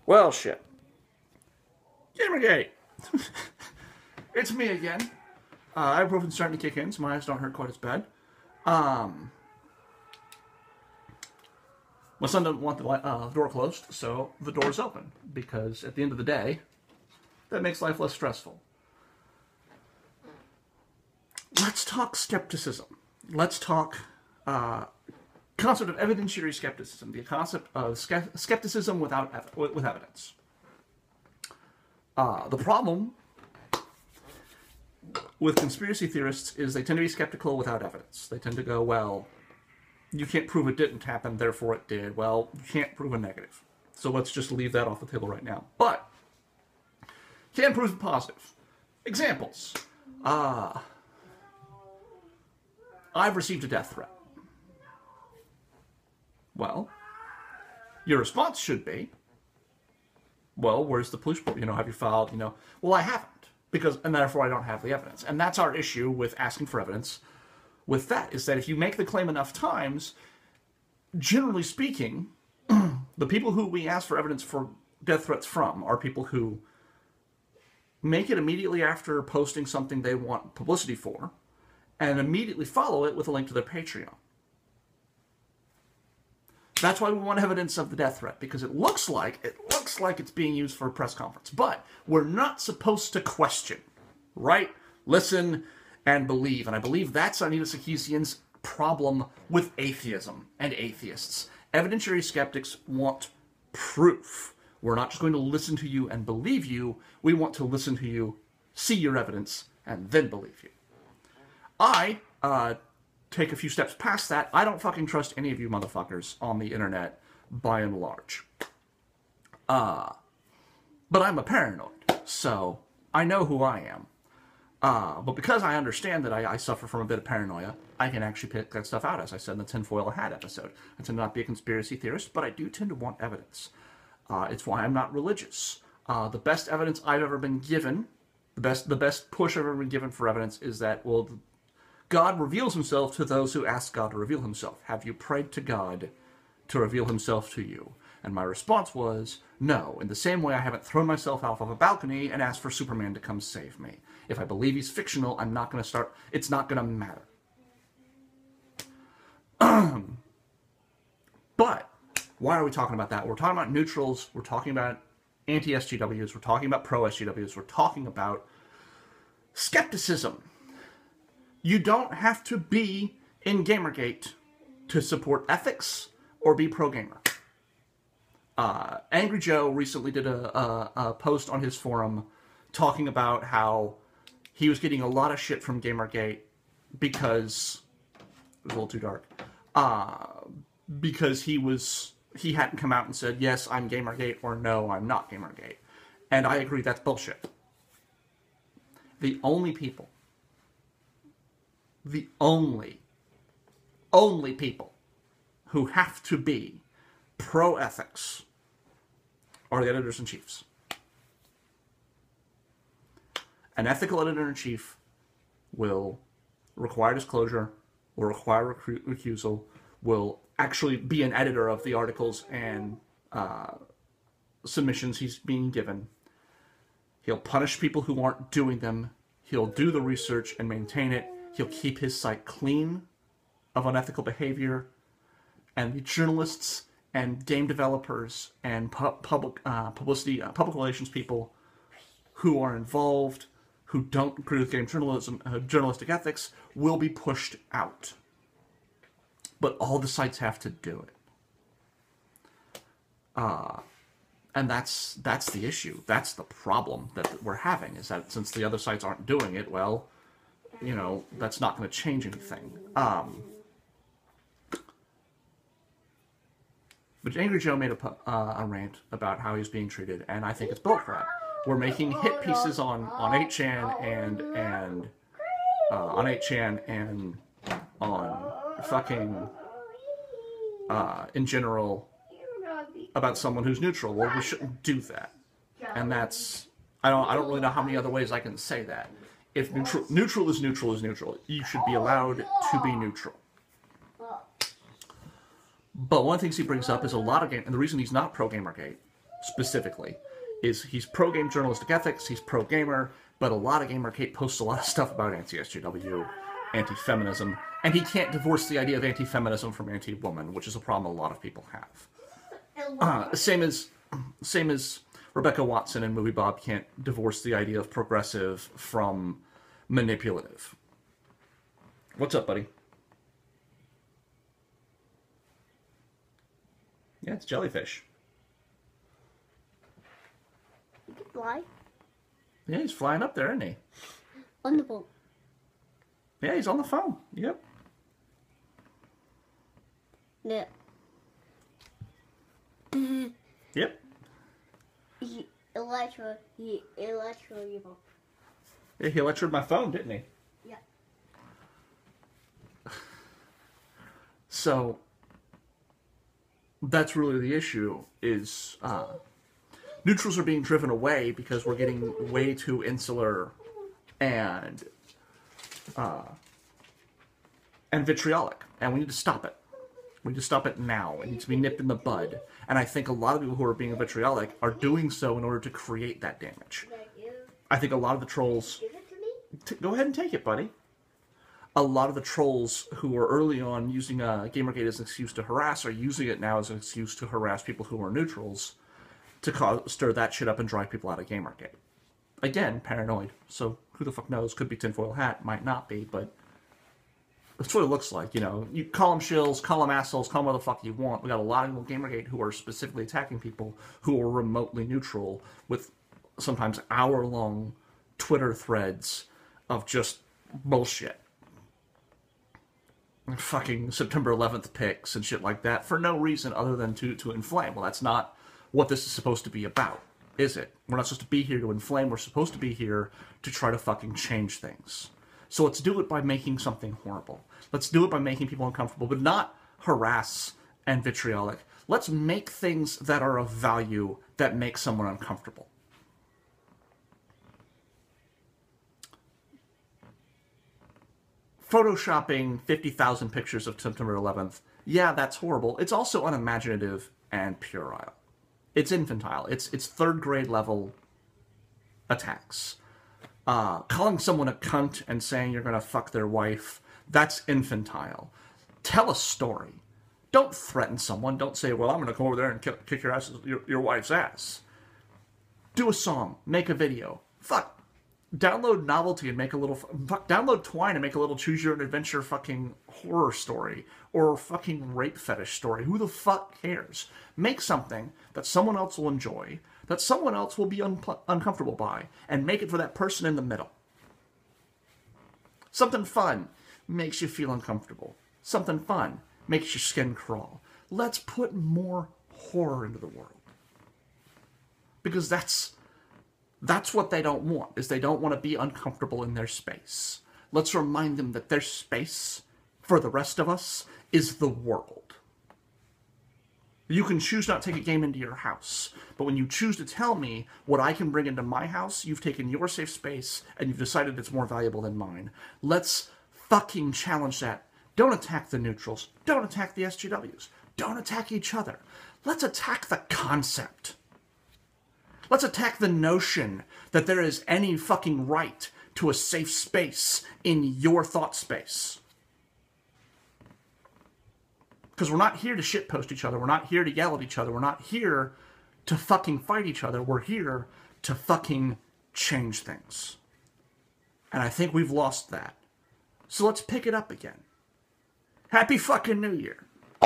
Well, shit. Gamergate! It's me again. Ibuprofen's starting to kick in, so my eyes don't hurt quite as bad. My son doesn't want the door closed, so the door's open. Because at the end of the day, that makes life less stressful. Let's talk skepticism. Let's talk concept of evidentiary skepticism, the concept of skepticism with evidence. The problem with conspiracy theorists is they tend to be skeptical without evidence. They tend to go, well, you can't prove it didn't happen, therefore it did. Well, you can't prove a negative. So let's just leave that off the table right now. But, can prove a positive. Examples. I've received a death threat. Well, your response should be, well, where's the police report? Have you filed, well, I haven't. And therefore I don't have the evidence. And that's our issue with asking for evidence with that, is that if you make the claim enough times, generally speaking, the people who we ask for evidence for death threats from are people who make it immediately after posting something they want publicity for, and immediately follow it with a link to their Patreon. That's why we want evidence of the death threat, because it looks like it's being used for a press conference. But we're not supposed to question, right? Listen and believe. And I believe that's Anita Sarkeesian's problem with atheism and atheists. Evidentiary skeptics want proof. We're not just going to listen to you and believe you. We want to listen to you, see your evidence, and then believe you. I take a few steps past that. I don't fucking trust any of you motherfuckers on the internet, by and large. But I'm a paranoid, so I know who I am. But because I understand that I suffer from a bit of paranoia, I can actually pick that stuff out, as I said in the Tinfoil Hat episode. I tend to not be a conspiracy theorist, but I do tend to want evidence. It's why I'm not religious. The best evidence I've ever been given, the best push I've ever been given for evidence is that, well, God reveals himself to those who ask God to reveal himself. Have you prayed to God to reveal himself to you? And my response was, no. In the same way I haven't thrown myself off of a balcony and asked for Superman to come save me. If I believe he's fictional, I'm not going to start... It's not going to matter. But, why are we talking about that? We're talking about neutrals. We're talking about anti-SGWs. We're talking about pro-SGWs. We're talking about skepticism. You don't have to be in Gamergate to support ethics or be pro-gamer. Angry Joe recently did a post on his forum talking about how he was getting a lot of shit from Gamergate because... It was a little too dark. Because he hadn't come out and said, yes, I'm Gamergate, or no, I'm not Gamergate. And I agree, that's bullshit. The only people people who have to be pro-ethics are the editors-in-chiefs. An ethical editor-in-chief will require disclosure, will require recusal, will actually be an editor of the articles and submissions he's being given. He'll punish people who aren't doing them. He'll do the research and maintain it. He'll keep his site clean of unethical behavior. And the journalists and game developers and public relations people who are involved, who don't agree with game journalism, journalistic ethics, will be pushed out. But all the sites have to do it. And that's the issue. That's the problem that we're having, is that since the other sites aren't doing it, well, that's not going to change anything. But Angry Joe made a rant about how he's being treated, and I think it's bullcrap. We're making hit pieces on 8chan and on 8chan and on fucking in general about someone who's neutral. Well, we shouldn't do that, and that's I don't really know how many other ways I can say that. If neutral is neutral, you should be allowed to be neutral. But one of the things he brings up is a lot of game, and the reason he's not pro-Gamergate specifically is he's pro-game journalistic ethics, he's pro-gamer, but a lot of Gamergate posts a lot of stuff about anti-SJW, anti-feminism, and he can't divorce the idea of anti-feminism from anti-woman, which is a problem a lot of people have. Same as Rebecca Watson and Movie Bob can't divorce the idea of progressive from manipulative. What's up, buddy? Yeah, it's Jellyfish. You can fly. Yeah, he's flying up there, isn't he? On the boat. Yeah, he's on the phone. Yep. Yeah. Yep. He electrocuted you. Yeah, he electrocuted my phone, didn't he? Yeah. So that's really the issue, is neutrals are being driven away because we're getting way too insular and vitriolic, and we need to stop it. We need to stop it now. It needs to be nipped in the bud. And I think a lot of people who are being vitriolic are doing so in order to create that damage. I think a lot of the trolls... Give it to me? Go ahead and take it, buddy. A lot of the trolls who were early on using Gamergate as an excuse to harass are using it now as an excuse to harass people who are neutrals to stir that shit up and drive people out of Gamergate. Again, paranoid. So who the fuck knows? Could be tinfoil hat, might not be, but that's what it looks like. You know, you call them shills, call them assholes, call them whatever the fuck you want. We got a lot of people in Gamergate who are specifically attacking people who are remotely neutral with sometimes hour-long Twitter threads of just bullshit. Fucking September 11th pics and shit like that for no reason other than to inflame. Well, that's not what this is supposed to be about, is it? We're not supposed to be here to inflame. We're supposed to be here to try to fucking change things. So let's do it by making something horrible. Let's do it by making people uncomfortable, but not harass and vitriolic. Let's make things that are of value that make someone uncomfortable. Photoshopping 50,000 pictures of September 11th, yeah, that's horrible. It's also unimaginative and puerile. It's infantile. It's third grade level attacks. Calling someone a cunt and saying you're going to fuck their wife, that's infantile. Tell a story. Don't threaten someone. Don't say, well, I'm going to come over there and kick your wife's ass. Do a song. Make a video. Fuck. Download Novelty and make a little... Fuck, download Twine and make a little choose-your-own-adventure fucking horror story. Or fucking rape fetish story. Who the fuck cares? Make something that someone else will enjoy, that someone else will be uncomfortable by, and make it for that person in the middle. Something fun makes you feel uncomfortable. Something fun makes your skin crawl. Let's put more horror into the world. Because that's what they don't want, is they don't want to be uncomfortable in their space. Let's remind them that their space, for the rest of us, is the world. You can choose not to take a game into your house, but when you choose to tell me what I can bring into my house, you've taken your safe space and you've decided it's more valuable than mine. Let's fucking challenge that. Don't attack the neutrals. Don't attack the SJWs. Don't attack each other. Let's attack the concept. Let's attack the notion that there is any fucking right to a safe space in your thought space. Because we're not here to shitpost each other. We're not here to yell at each other. We're not here to fucking fight each other. We're here to fucking change things. And I think we've lost that. So let's pick it up again. Happy fucking New Year.